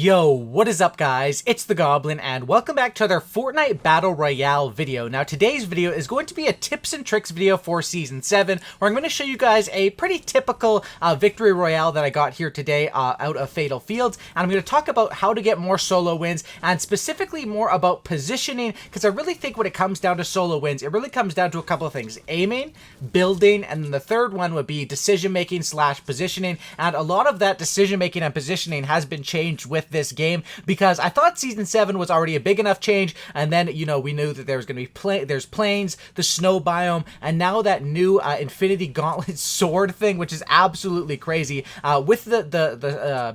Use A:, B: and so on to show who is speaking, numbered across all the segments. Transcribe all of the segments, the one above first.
A: Yo, what is up guys? It's the Goblin and welcome back to another Fortnite Battle Royale video. Now today's video is going to be a tips and tricks video for Season 7 where I'm going to show you guys a pretty typical victory royale that I got here today out of Fatal Fields. And I'm going to talk about how to get more solo wins and specifically more about positioning, because I really think when it comes down to solo wins, it really comes down to a couple of things: aiming, building, and then the third one would be decision making / positioning. And a lot of that decision making and positioning has been changed with this game, because I thought Season 7 was already a big enough change, and then, you know, we knew that there was going to be there's plains, the snow biome, and now that new Infinity Gauntlet sword thing, which is absolutely crazy. With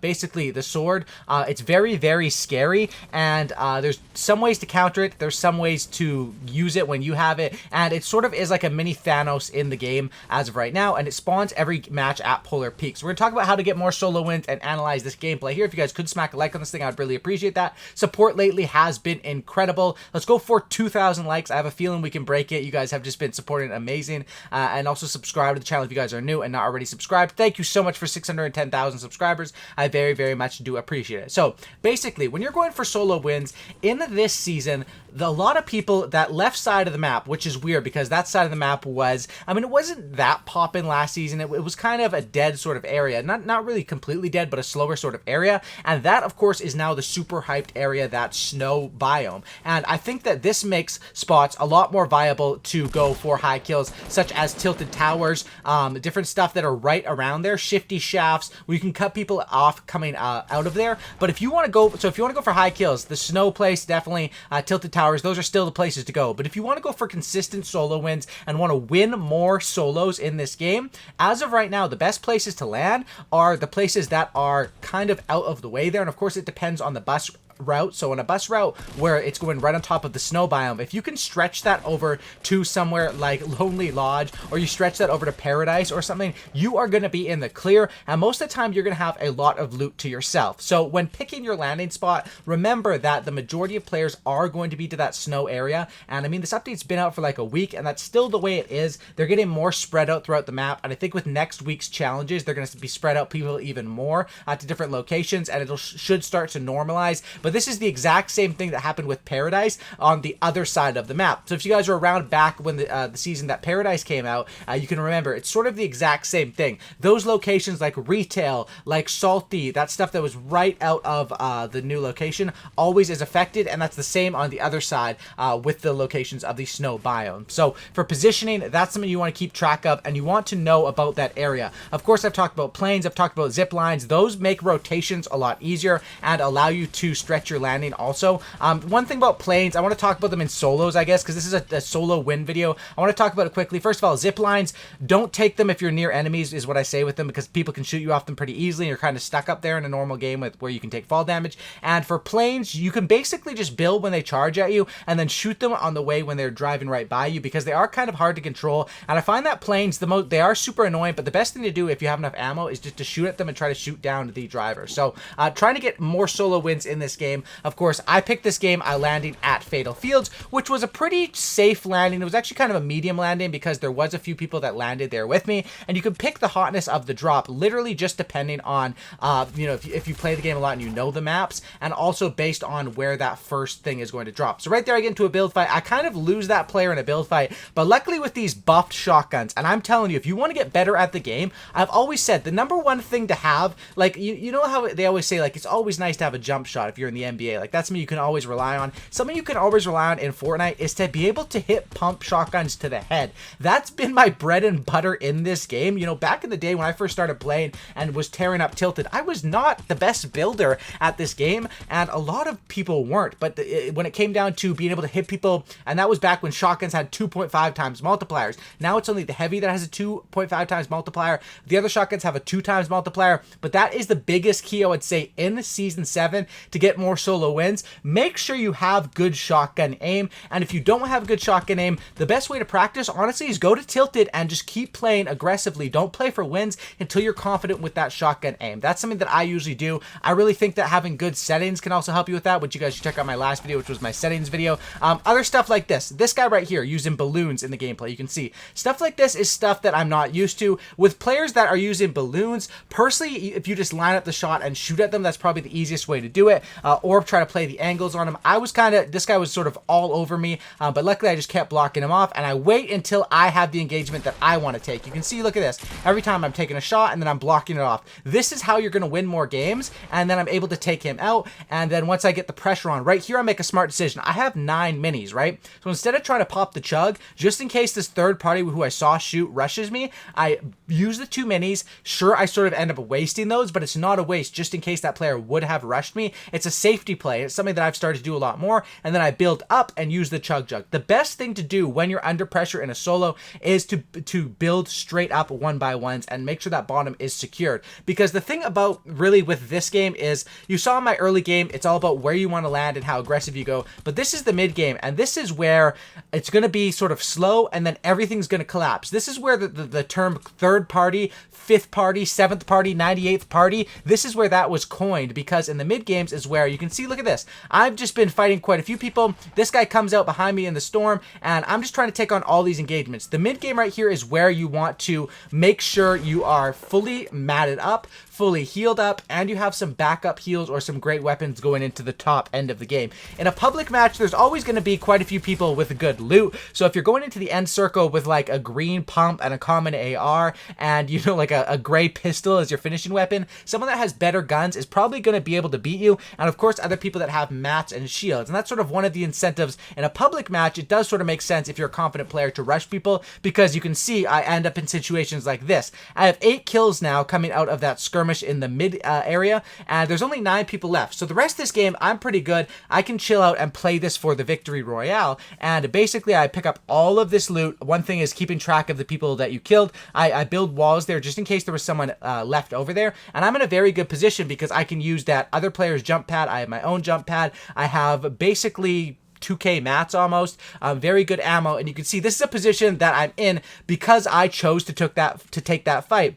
A: basically the sword, it's very, very scary, and there's some ways to counter it, there's some ways to use it when you have it, and it sort of is like a mini Thanos in the game as of right now, and it spawns every match at Polar Peaks. We're going to talk about how to get more solo wins and analyze this gameplay here. If you guys could smack a like on this thing, I'd really appreciate that. Support lately has been incredible. Let's go for 2,000 likes. I have a feeling we can break it. You guys have just been supporting amazing. And also subscribe to the channel if you guys are new and not already subscribed. Thank you so much for 610,000 subscribers. I very, very much do appreciate it. So basically, when you're going for solo wins in this season, a lot of people, that left side of the map, which is weird because that side of the map was, I mean, it wasn't that poppin' last season. It was kind of a dead sort of area. Not really completely dead, but a slower sort of area. And that, of course, is now the super hyped area, that snow biome. And I think that this makes spots a lot more viable to go for high kills, such as tilted towers, different stuff that are right around there, shifty shafts, where you can cut people off coming out of there. But if you want to go, for high kills, the snow place, definitely, tilted towers, those are still the places to go. But if you want to go for consistent solo wins and want to win more solos in this game, as of right now, the best places to land are the places that are kind of out of the way there. And of course, it depends on the bus route. So on a bus route where it's going right on top of the snow biome, if you can stretch that over to somewhere like Lonely Lodge, or you stretch that over to Paradise or something, you are going to be in the clear, and most of the time you're going to have a lot of loot to yourself. So when picking your landing spot, remember that the majority of players are going to be to that snow area. And I mean, this update's been out for like a week, and that's still the way it is. They're getting more spread out throughout the map, and I think with next week's challenges, they're going to be spread out people even more to different locations, and it should start to normalize. But this is the exact same thing that happened with Paradise on the other side of the map. So if you guys were around back when the season that Paradise came out, you can remember it's sort of the exact same thing. Those locations like retail, like Salty, that stuff that was right out of the new location always is affected, and that's the same on the other side with the locations of the snow biome. So for positioning, that's something you want to keep track of, and you want to know about that area. Of course, I've talked about planes, I've talked about zip lines. Those make rotations a lot easier and allow you to stretch your landing also. One thing about planes, I want to talk about them in solos, I guess, because this is a solo win video. I want to talk about it quickly. First of all, zip lines, don't take them if you're near enemies, is what I say with them, because people can shoot you off them pretty easily, and you're kind of stuck up there in a normal game where you can take fall damage. And for planes, you can basically just build when they charge at you and then shoot them on the way when they're driving right by you, because they are kind of hard to control. And I find that planes, they are super annoying, but the best thing to do if you have enough ammo is just to shoot at them and try to shoot down the driver. So trying to get more solo wins in this game. Of course, I picked this game landing at Fatal Fields, which was a pretty safe landing. It was actually kind of a medium landing because there was a few people that landed there with me, and you can pick the hotness of the drop literally just depending on, you know, if you play the game a lot and you know the maps, and also based on where that first thing is going to drop. So right there, I get into a build fight. I kind of lose that player in a build fight, but luckily with these buffed shotguns, and I'm telling you, if you want to get better at the game, I've always said the number one thing to have, like, you know how they always say, like, it's always nice to have a jump shot if you're in the NBA. Like, that's something you can always rely on. Something you can always rely on in Fortnite is to be able to hit pump shotguns to the head. That's been my bread and butter in this game. You know, back in the day when I first started playing and was tearing up Tilted, I was not the best builder at this game, and a lot of people weren't. But when it came down to being able to hit people, and that was back when shotguns had 2.5 times multipliers. Now it's only the heavy that has a 2.5 times multiplier. The other shotguns have a 2 times multiplier, but that is the biggest key, I would say, in Season 7 to get more solo wins, make sure you have good shotgun aim. And if you don't have good shotgun aim, the best way to practice, honestly, is go to Tilted and just keep playing aggressively. Don't play for wins until you're confident with that shotgun aim. That's something that I usually do. I really think that having good settings can also help you with that, which you guys should check out my last video, which was my settings video. Other stuff like this guy right here using balloons in the gameplay, you can see stuff like this is stuff that I'm not used to. With players that are using balloons, personally, if you just line up the shot and shoot at them, that's probably the easiest way to do it, or try to play the angles on him. This guy was sort of all over me, but luckily I just kept blocking him off, and I wait until I have the engagement that I want to take. You can see, look at this. Every time I'm taking a shot and then I'm blocking it off. This is how you're going to win more games, and then I'm able to take him out, and then once I get the pressure on, right here I make a smart decision. I have 9 minis, right? So instead of trying to pop the chug, just in case this third party who I saw shoot rushes me, I use the 2 minis. Sure, I sort of end up wasting those, but it's not a waste just in case that player would have rushed me. It's a safety play. It's something that I've started to do a lot more, and then I build up and use the chug jug. The best thing to do when you're under pressure in a solo is to build straight up 1x1s and make sure that bottom is secured. Because the thing about really with this game is, you saw in my early game, it's all about where you want to land and how aggressive you go. But this is the mid game, and this is where it's going to be sort of slow, and then everything's going to collapse. This is where the term third party, fifth party, seventh party, 98th party, this is where that was coined, because in the mid games is where you can see, look at this. I've just been fighting quite a few people. This guy comes out behind me in the storm, and I'm just trying to take on all these engagements. The mid game right here is where you want to make sure you are fully matted up, fully healed up, and you have some backup heals or some great weapons going into the top end of the game. In a public match, there's always going to be quite a few people with good loot. So if you're going into the end circle with like a green pump and a common AR and, you know, like a gray pistol as your finishing weapon, someone that has better guns is probably going to be able to beat you. And of course, other people that have mats and shields. And that's sort of one of the incentives in a public match. It does sort of make sense if you're a confident player to rush people, because you can see I end up in situations like this. I have 8 kills now coming out of that skirmish in the mid area, and there's only 9 people left. So the rest of this game, I'm pretty good. I can chill out and play this for the victory royale. And basically, I pick up all of this loot. One thing is keeping track of the people that you killed. I build walls there just in case there was someone left over there. And I'm in a very good position because I can use that other player's jump pad. I have my own jump pad. I have basically 2k mats almost, very good ammo, and you can see this is a position that I'm in because I chose to take that fight.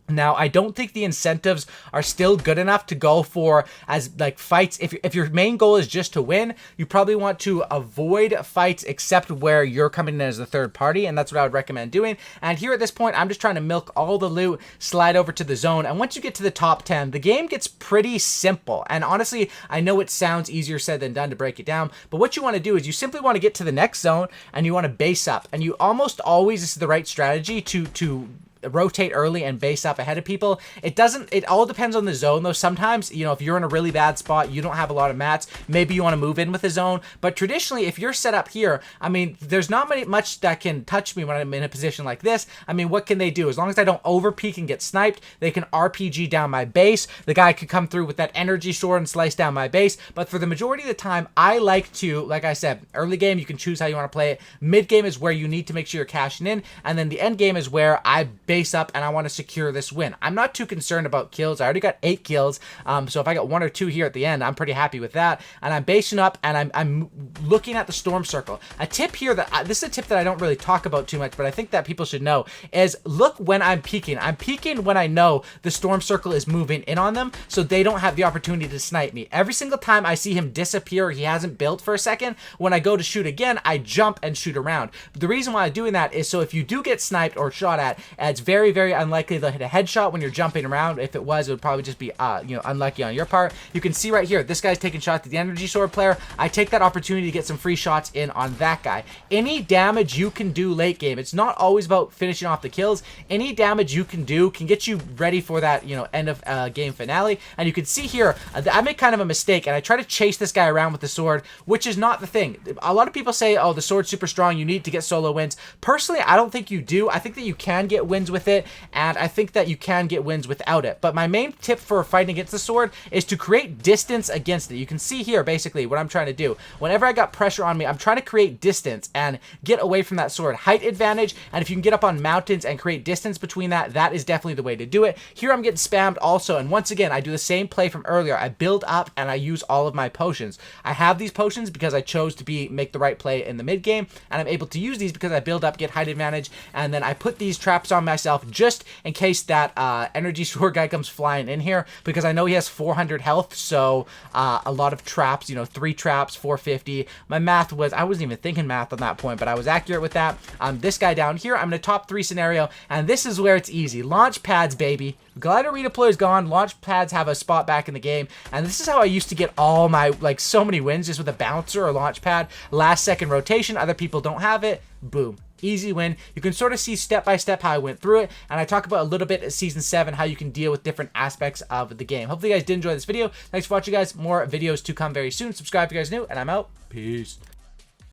A: Now, I don't think the incentives are still good enough to go for as like fights. If your main goal is just to win, you probably want to avoid fights except where you're coming in as the third party, and that's what I would recommend doing. And here at this point, I'm just trying to milk all the loot, slide over to the zone, and once you get to the top 10, the game gets pretty simple. And honestly, I know it sounds easier said than done to break it down, but what you want to do is you simply want to get to the next zone and you want to base up. And you almost always, this is the right strategy to rotate early and base up ahead of people. It all depends on the zone though. Sometimes, you know, if you're in a really bad spot, you don't have a lot of mats, maybe you want to move in with the zone. But traditionally, if you're set up here, I mean, there's not much that can touch me when I'm in a position like this. I mean, what can they do? As long as I don't over peek and get sniped, they can RPG down my base. The guy could come through with that energy sword and slice down my base. But for the majority of the time, I like to, like I said, early game, you can choose how you want to play it. Mid game is where you need to make sure you're cashing in. And then the end game is where I base up and I want to secure this win. I'm not too concerned about kills. I already got 8 kills. So if I got 1 or 2 here at the end, I'm pretty happy with that. And I'm basing up and I'm looking at the storm circle. A tip here this is a tip that I don't really talk about too much, but I think that people should know is look when I'm peeking. I'm peeking when I know the storm circle is moving in on them so they don't have the opportunity to snipe me. Every single time I see him disappear or he hasn't built for a second, when I go to shoot again, I jump and shoot around. But the reason why I'm doing that is so if you do get sniped or shot at, it's very, very unlikely they'll hit a headshot when you're jumping around. If it was, it would probably just be you know, unlucky on your part. You can see right here, this guy's taking shots at the energy sword player. I take that opportunity to get some free shots in on that guy. Any damage you can do late game, it's not always about finishing off the kills. Any damage you can do can get you ready for that, you know, end of game finale. And you can see here, I make kind of a mistake and I try to chase this guy around with the sword, which is not the thing. A lot of people say, oh, the sword's super strong, you need to get solo wins. Personally, I don't think you do. I think that you can get wins with it, and I think that you can get wins without it. But my main tip for fighting against the sword is to create distance against it. You can see here basically what I'm trying to do. Whenever I got pressure on me, I'm trying to create distance and get away from that sword. Height advantage, and if you can get up on mountains and create distance between that, that is definitely the way to do it. Here I'm getting spammed also, and once again, I do the same play from earlier. I build up and I use all of my potions. I have these potions because I chose to make the right play in the mid game, and I'm able to use these because I build up, get height advantage, and then I put these traps on myself just in case that energy sword guy comes flying in here, because I know he has 400 health, so a lot of traps, you know, 3 traps, 450. My math was, I wasn't even thinking math on that point, but I was accurate with that. This guy down here, I'm in a top 3 scenario, and this is where it's easy. Launch pads, baby. Glider redeploy is gone. Launch pads have a spot back in the game, and this is how I used to get all my, like, so many wins, just with a bouncer or launch pad. Last second rotation, other people don't have it. Boom. Easy win. You can sort of see step by step how I went through it, and I talk about a little bit at Season 7 how you can deal with different aspects of the game. Hopefully you guys did enjoy this video. Thanks for watching, guys. More videos to come very soon. Subscribe if you guys are new, and I'm out. Peace.